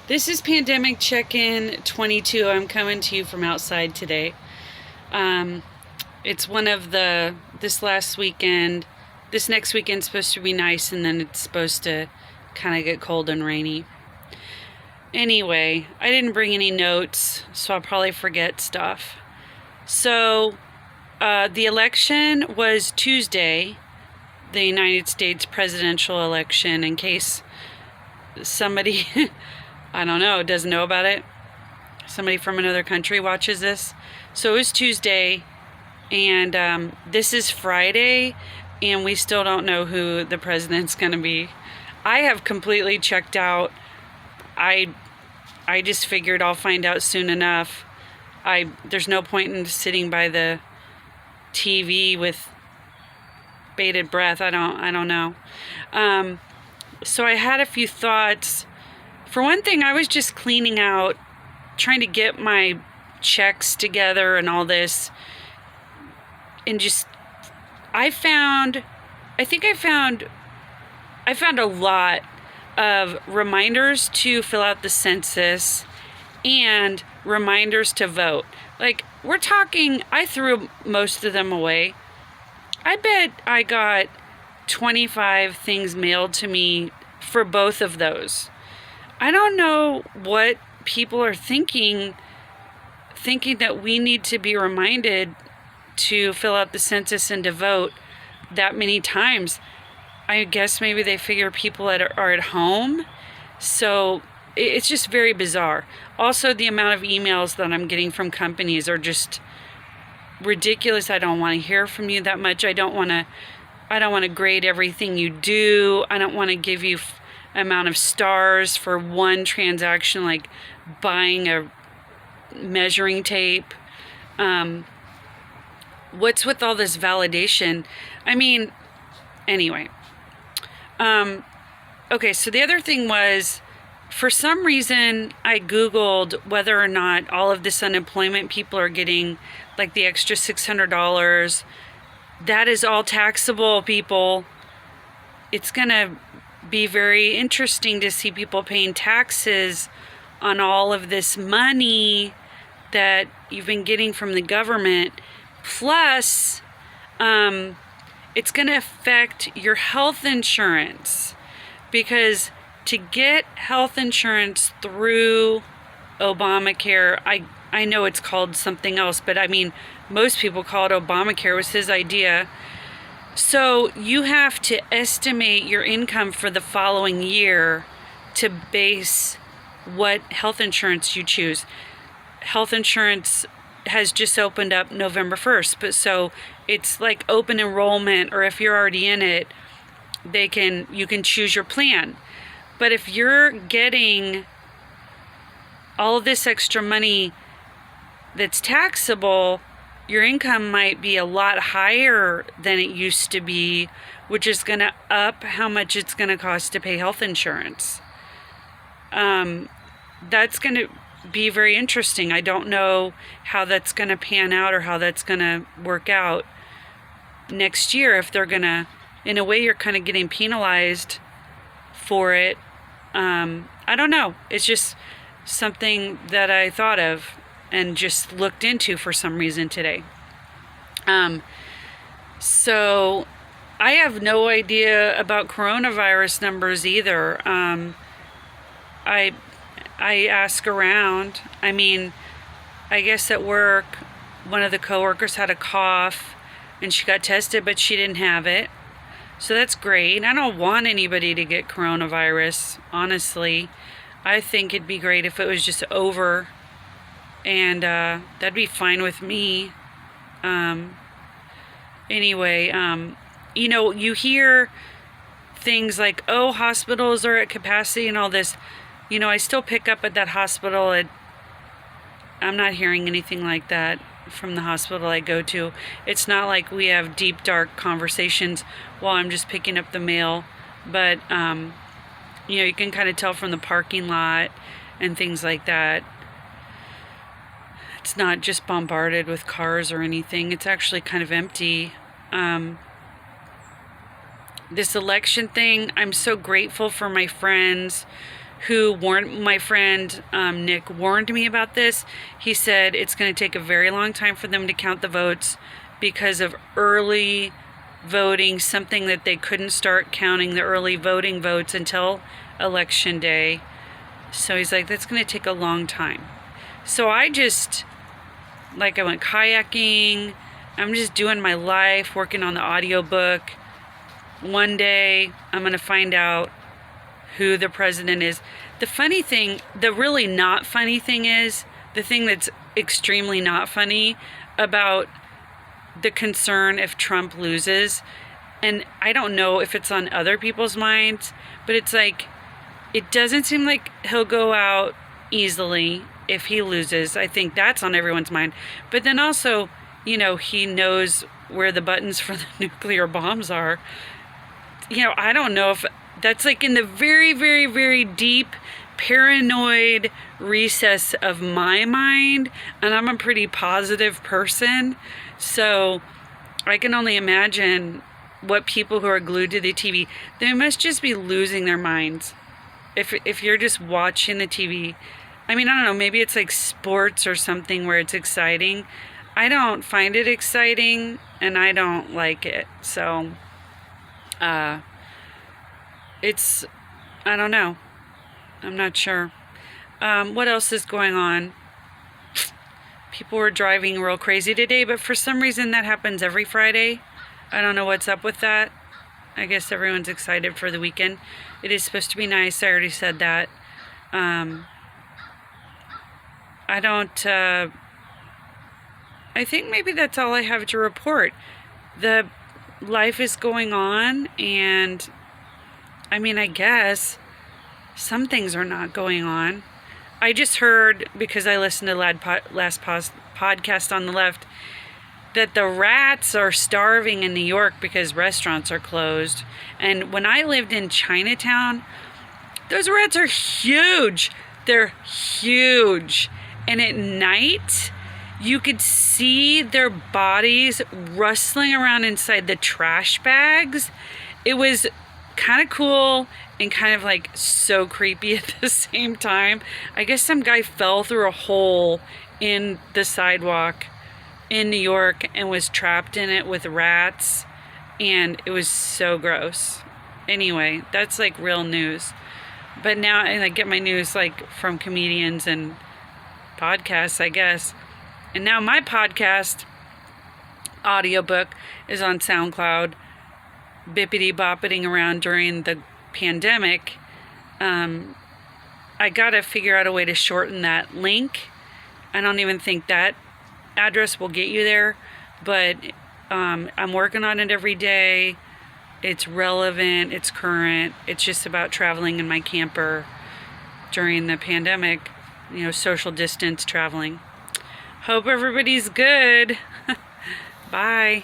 This is Pandemic Check-In 22. I'm coming to you from outside today. It's one of this last weekend. This next weekend's supposed to be nice, and then it's supposed to kind of get cold and rainy. Anyway, I didn't bring any notes, so I'll probably forget stuff. So, the election was Tuesday, the United States presidential election, in case somebody, I don't know, doesn't know about it. Somebody from another country watches this. So it was Tuesday, and this is Friday, and we still don't know who the president's going to be. I have completely checked out. I just figured I'll find out soon enough. There's no point in sitting by the TV with bated breath. I don't know. So I had a few thoughts. For one thing, I was just cleaning out, trying to get my checks together and all this. And just, I found a lot of reminders to fill out the census and reminders to vote. Like, we're talking, I threw most of them away. I bet I got 25 things mailed to me for both of those. I don't know what people are thinking that we need to be reminded to fill out the census and to vote that many times. I guess maybe they figure people are at home. So it's just very bizarre. Also, the amount of emails that I'm getting from companies are just ridiculous. I don't want to hear from you that much. I don't want to grade everything you do. I don't want to give you amount of stars for one transaction, like buying a measuring tape. What's with all this validation? I mean, anyway. Okay, so the other thing was, for some reason, I Googled whether or not all of this unemployment people are getting, like, the extra $600. That is all taxable, people. It's going to be very interesting to see people paying taxes on all of this money that you've been getting from the government. Plus, it's going to affect your health insurance, because to get health insurance through Obamacare, I know it's called something else, but I mean, most people call it Obamacare. It was his idea. So you have to estimate your income for the following year to base what health insurance you choose. Health insurance has just opened up November 1st, but so it's like open enrollment, or if you're already in it, you can choose your plan. But if you're getting all of this extra money that's taxable, your income might be a lot higher than it used to be, which is going to up how much it's going to cost to pay health insurance. That's going to be very interesting. I don't know how that's going to pan out, or how that's going to work out next year. If they're going to, in a way, you're kind of getting penalized for it. I don't know. It's just something that I thought of and just looked into for some reason today. So I have no idea about coronavirus numbers either. I ask around. I mean, I guess at work, one of the coworkers had a cough and she got tested, but she didn't have it. So that's great. I don't want anybody to get coronavirus, honestly. I think it'd be great if it was just over, and that'd be fine with me. Anyway, you know, you hear things like, oh, hospitals are at capacity and all this. You know, I still pick up at that hospital. I'm not hearing anything like that from the hospital I go to. It's not like we have deep, dark conversations while I'm just picking up the mail. But, you know, you can kind of tell from the parking lot and things like that. It's not just bombarded with cars or anything. It's actually kind of empty. This election thing, I'm so grateful for my friends who warned my friend Nick warned me about this. He said it's going to take a very long time for them to count the votes because of early voting, something that they couldn't start counting the early voting votes until election day. So he's like, that's going to take a long time. So I went kayaking. I'm just doing my life, working on the audiobook. One day I'm going to find out who the president is. The funny thing, the really not funny thing is, the thing that's extremely not funny about the concern if Trump loses, and I don't know if it's on other people's minds, but it's like, it doesn't seem like he'll go out easily if he loses. I think that's on everyone's mind. But then also, he knows where the buttons for the nuclear bombs are. I don't know if that's like in the very, very, very deep paranoid recess of my mind, and I'm a pretty positive person, so I can only imagine what people who are glued to the TV, they must just be losing their minds. If you're just watching the TV, I don't know, maybe it's like sports or something where it's exciting. I don't find it exciting, and I don't like it, so I don't know. I'm not sure. What else is going on? People were driving real crazy today, but for some reason that happens every Friday. I don't know what's up with that. I guess everyone's excited for the weekend. It is supposed to be nice. I already said that. I think maybe that's all I have to report. The life is going on, and I guess some things are not going on. I just heard, because I listened to last podcast on the left, that the rats are starving in New York because restaurants are closed. And when I lived in Chinatown, those rats are huge. They're huge. And at night, you could see their bodies rustling around inside the trash bags. It was kind of cool and kind of like so creepy at the same time. I guess some guy fell through a hole in the sidewalk in New York and was trapped in it with rats, and it was so gross. Anyway, that's like real news. But now I get my news from comedians and podcasts, I guess. And now my podcast audiobook is on SoundCloud, bippity-boppiting around during the pandemic. I gotta figure out a way to shorten that link. I don't even think that address will get you there, but I'm working on it every day. It's relevant, it's current, it's just about traveling in my camper during the pandemic, social distance traveling. Hope everybody's good. Bye.